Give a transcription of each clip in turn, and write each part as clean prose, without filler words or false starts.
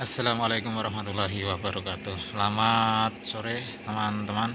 Assalamualaikum warahmatullahi wabarakatuh. Selamat sore teman-teman.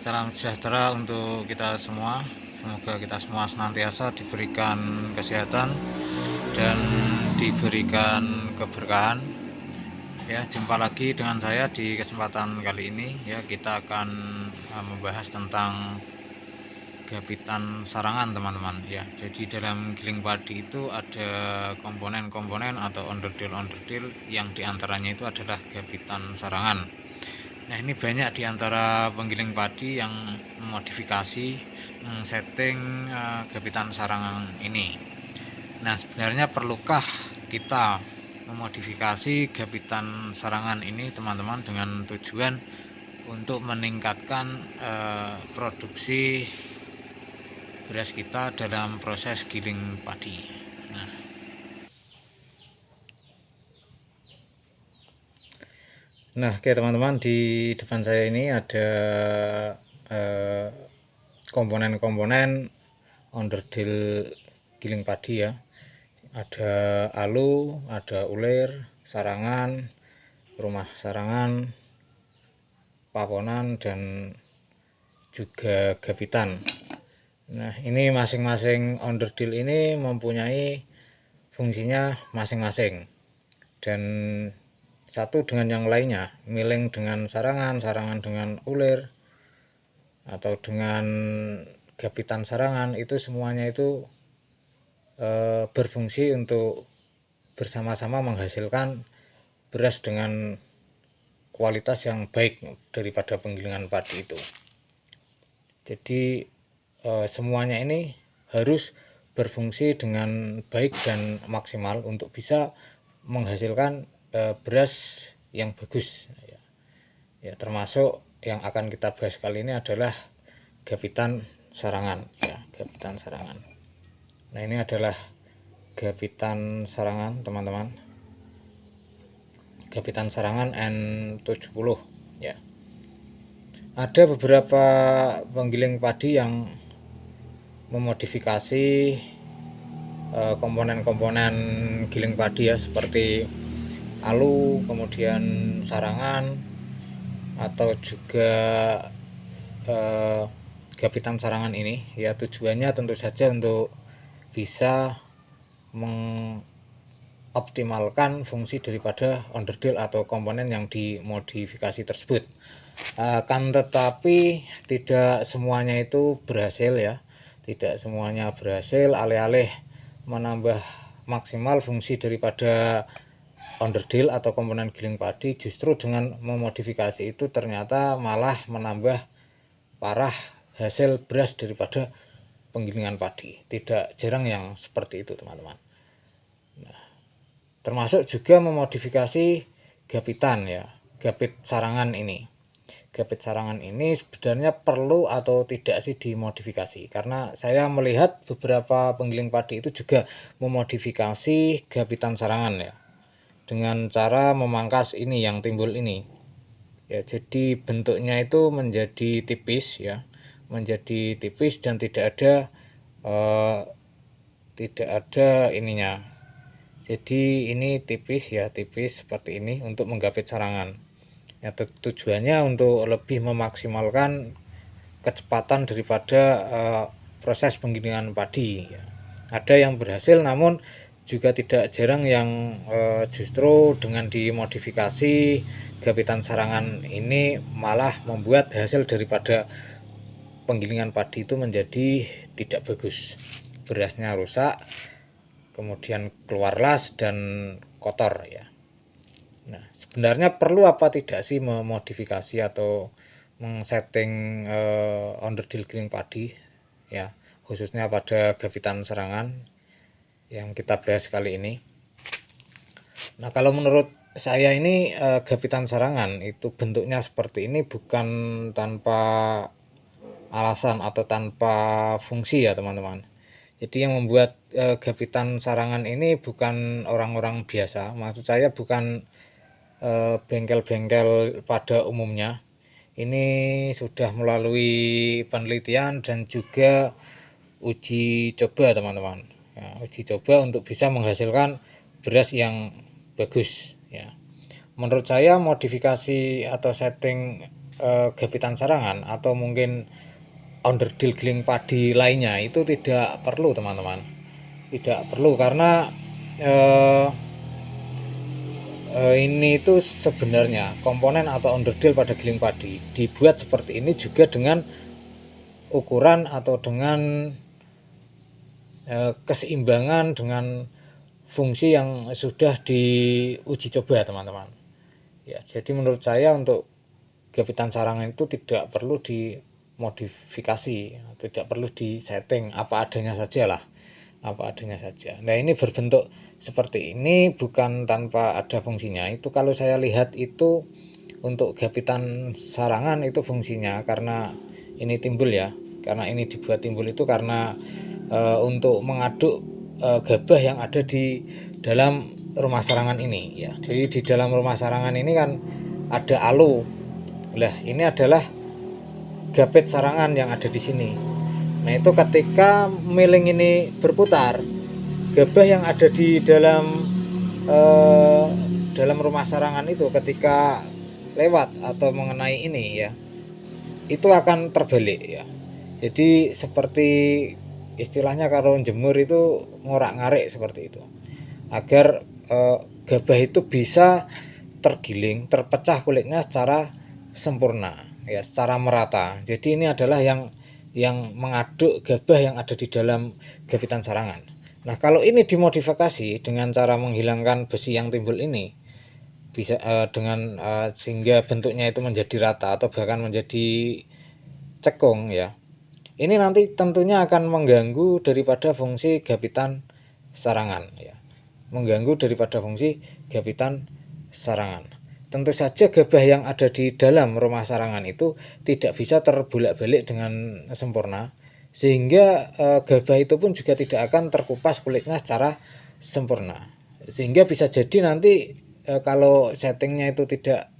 Salam sejahtera untuk kita semua. Semoga kita semua senantiasa diberikan kesehatan dan diberikan keberkahan. Ya, jumpa lagi dengan saya di kesempatan kali ini. Ya, kita akan membahas tentang gabitan sarangan teman-teman ya. Jadi dalam giling padi itu ada komponen-komponen atau onderdil-onderdil yang diantaranya itu adalah gabitan sarangan. Nah, ini banyak diantara penggiling padi yang memodifikasi setting gabitan sarangan ini. Nah, sebenarnya perlukah kita memodifikasi gabitan sarangan ini teman-teman dengan tujuan untuk meningkatkan produksi beras kita dalam proses giling padi. Nah, oke teman-teman, di depan saya ini ada komponen-komponen onderdil giling padi ya. Ada alu, ada ulir, sarangan, rumah sarangan, paponan, dan juga gabitan. Nah, ini masing-masing onderdil ini mempunyai fungsinya masing-masing, dan satu dengan yang lainnya, miling dengan sarangan, sarangan dengan ulir, atau dengan gabitan sarangan, itu semuanya itu berfungsi untuk bersama-sama menghasilkan beras dengan kualitas yang baik daripada penggilingan padi itu. Jadi semuanya ini harus berfungsi dengan baik dan maksimal untuk bisa menghasilkan beras yang bagus ya. Termasuk yang akan kita bahas kali ini adalah gabitan sarangan ya, gabitan sarangan. Nah, ini adalah gabitan sarangan teman-teman, gabitan sarangan N70 ya. Ada beberapa penggiling padi yang memodifikasi komponen-komponen giling padi ya, seperti alu, kemudian sarangan, atau juga gabitan sarangan ini ya. Tujuannya tentu saja untuk bisa mengoptimalkan fungsi daripada onderdil atau komponen yang dimodifikasi tersebut. Kan tetapi tidak semuanya itu berhasil ya, tidak semuanya berhasil. Alih-alih menambah maksimal fungsi daripada onderdil atau komponen giling padi, justru dengan memodifikasi itu ternyata malah menambah parah hasil beras daripada penggilingan padi. Tidak jarang yang seperti itu teman-teman. Nah, termasuk juga memodifikasi gabitan ya, gabit sarangan ini. Gabit sarangan ini sebenarnya perlu atau tidak sih dimodifikasi? Karena saya melihat beberapa penggiling padi itu juga memodifikasi gabitan sarangan ya, dengan cara memangkas ini yang timbul ini ya. Jadi bentuknya itu menjadi tipis ya, menjadi tipis dan tidak ada ininya. Jadi ini tipis ya, tipis seperti ini untuk menggabit sarangan ya. Tujuannya untuk lebih memaksimalkan kecepatan daripada proses penggilingan padi ya. Ada yang berhasil, namun juga tidak jarang yang justru dengan dimodifikasi gabitan sarangan ini malah membuat hasil daripada penggilingan padi itu menjadi tidak bagus. Berasnya rusak, kemudian keluar las dan kotor ya. Nah, sebenarnya perlu apa tidak sih memodifikasi atau mengsetting onderdil giling padi ya, khususnya pada gabitan sarangan yang kita bahas kali ini. Nah, kalau menurut saya ini gabitan sarangan itu bentuknya seperti ini bukan tanpa alasan atau tanpa fungsi ya teman-teman. Jadi yang membuat gabitan sarangan ini bukan orang-orang biasa. Maksud saya bukan bengkel-bengkel pada umumnya. Ini sudah melalui penelitian dan juga uji coba teman-teman ya, uji coba untuk bisa menghasilkan beras yang bagus ya. Menurut saya modifikasi atau setting gabitan sarangan atau mungkin onderdil giling padi lainnya itu tidak perlu teman-teman, tidak perlu karena eh, ini itu sebenarnya komponen atau onderdil pada giling padi dibuat seperti ini juga dengan ukuran atau dengan keseimbangan dengan fungsi yang sudah diuji coba teman-teman ya. Jadi menurut saya untuk gabitan sarangan itu tidak perlu dimodifikasi, tidak perlu disetting, apa adanya saja lah, apa adanya saja. Nah ini berbentuk seperti ini bukan tanpa ada fungsinya. Itu kalau saya lihat itu untuk gabitan sarangan itu fungsinya karena ini timbul ya, karena ini dibuat timbul itu karena untuk mengaduk gabah yang ada di dalam rumah sarangan ini ya. Jadi di dalam rumah sarangan ini kan ada alu. Lah ini adalah gabet sarangan yang ada di sini. Nah itu ketika miling ini berputar, gabah yang ada di dalam rumah sarangan itu ketika lewat atau mengenai ini ya, itu akan terbalik ya. Jadi seperti istilahnya kalau jemur itu ngorak-ngarik seperti itu. Agar gabah itu bisa tergiling, terpecah kulitnya secara sempurna ya, secara merata. Jadi ini adalah yang mengaduk gabah yang ada di dalam gabitan sarangan. Nah, kalau ini dimodifikasi dengan cara menghilangkan besi yang timbul ini, bisa dengan sehingga bentuknya itu menjadi rata atau bahkan menjadi cekung ya. Ini nanti tentunya akan mengganggu daripada fungsi gabitan sarangan ya. Mengganggu daripada fungsi gabitan sarangan. Tentu saja gabah yang ada di dalam rumah sarangan itu tidak bisa terbolak-balik dengan sempurna, sehingga gabah itu pun juga tidak akan terkupas kulitnya secara sempurna. Sehingga bisa jadi nanti kalau settingnya itu tidak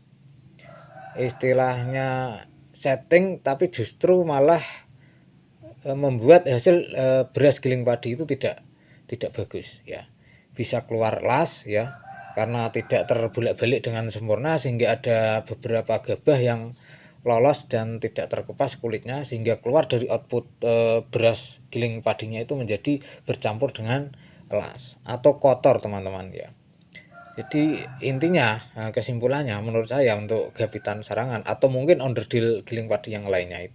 istilahnya setting tapi justru malah membuat hasil beras giling padi itu tidak bagus ya. Bisa keluar las ya karena tidak terbolak-balik dengan sempurna sehingga ada beberapa gabah yang lolos dan tidak terkupas kulitnya sehingga keluar dari output beras giling padinya itu menjadi bercampur dengan las atau kotor teman-teman ya. Jadi intinya kesimpulannya menurut saya untuk gabitan sarangan atau mungkin onderdil giling padi yang lainnya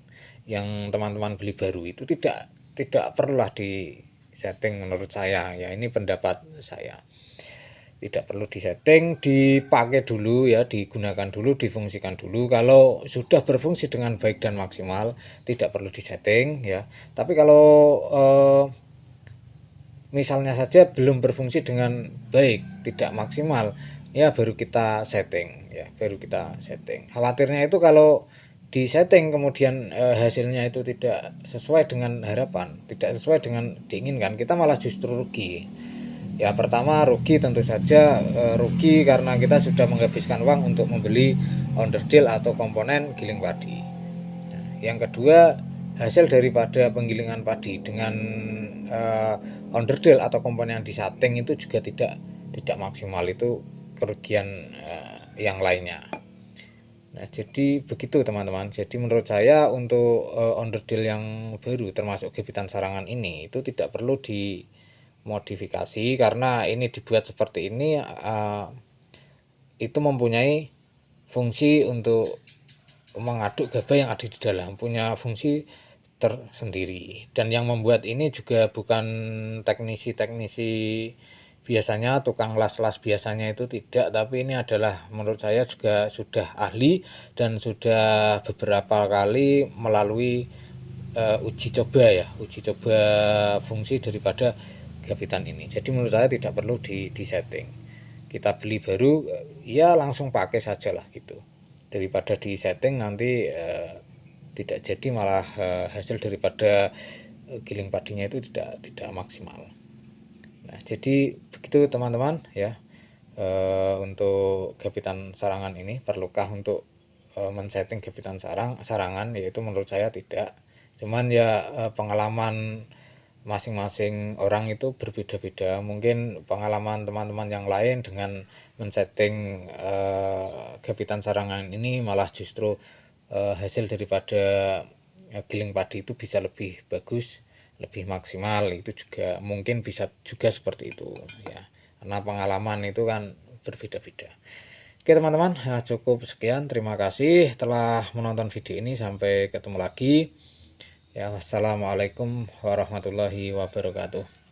yang teman-teman beli baru itu tidak perlulah di setting menurut saya ya. Ini pendapat saya, tidak perlu disetting, dipakai dulu ya, digunakan dulu, difungsikan dulu. Kalau sudah berfungsi dengan baik dan maksimal tidak perlu disetting ya. Tapi kalau misalnya saja belum berfungsi dengan baik, tidak maksimal, ya baru kita setting ya, baru kita setting. Khawatirnya itu kalau di setting kemudian hasilnya itu tidak sesuai dengan harapan, tidak sesuai dengan diinginkan, kita malah justru rugi. Ya pertama rugi tentu saja, rugi karena kita sudah menghabiskan uang untuk membeli onderdil atau komponen giling padi. Nah, yang kedua, hasil daripada penggilingan padi dengan onderdil atau komponen yang disetting itu juga tidak maksimal, itu kerugian yang lainnya. Nah, jadi begitu teman-teman. Jadi menurut saya untuk onderdil yang baru termasuk gabitan sarangan ini itu tidak perlu dimodifikasi karena ini dibuat seperti ini itu mempunyai fungsi untuk mengaduk gabah yang ada di dalam, punya fungsi tersendiri. Dan yang membuat ini juga bukan teknisi-teknisi biasanya, tukang las-las biasanya itu tidak, tapi ini adalah menurut saya juga sudah ahli dan sudah beberapa kali melalui uji coba ya, uji coba fungsi daripada gabitan ini. Jadi menurut saya tidak perlu disetting. Kita beli baru ya langsung pakai saja lah gitu, daripada disetting nanti tidak jadi malah hasil daripada giling padinya itu tidak maksimal. Nah, jadi begitu teman-teman ya. Untuk gabitan sarangan ini perlukah untuk men-setting gabitan sarangan, yaitu menurut saya tidak. Cuman ya pengalaman masing-masing orang itu berbeda-beda. Mungkin pengalaman teman-teman yang lain dengan men-setting, gabitan sarangan ini malah justru, hasil daripada, giling padi itu bisa lebih bagus, lebih maksimal, itu juga mungkin bisa juga seperti itu ya, karena pengalaman itu kan berbeda-beda. Oke teman-teman, cukup sekian, terima kasih telah menonton video ini, sampai ketemu lagi. Ya, wassalamualaikum warahmatullahi wabarakatuh.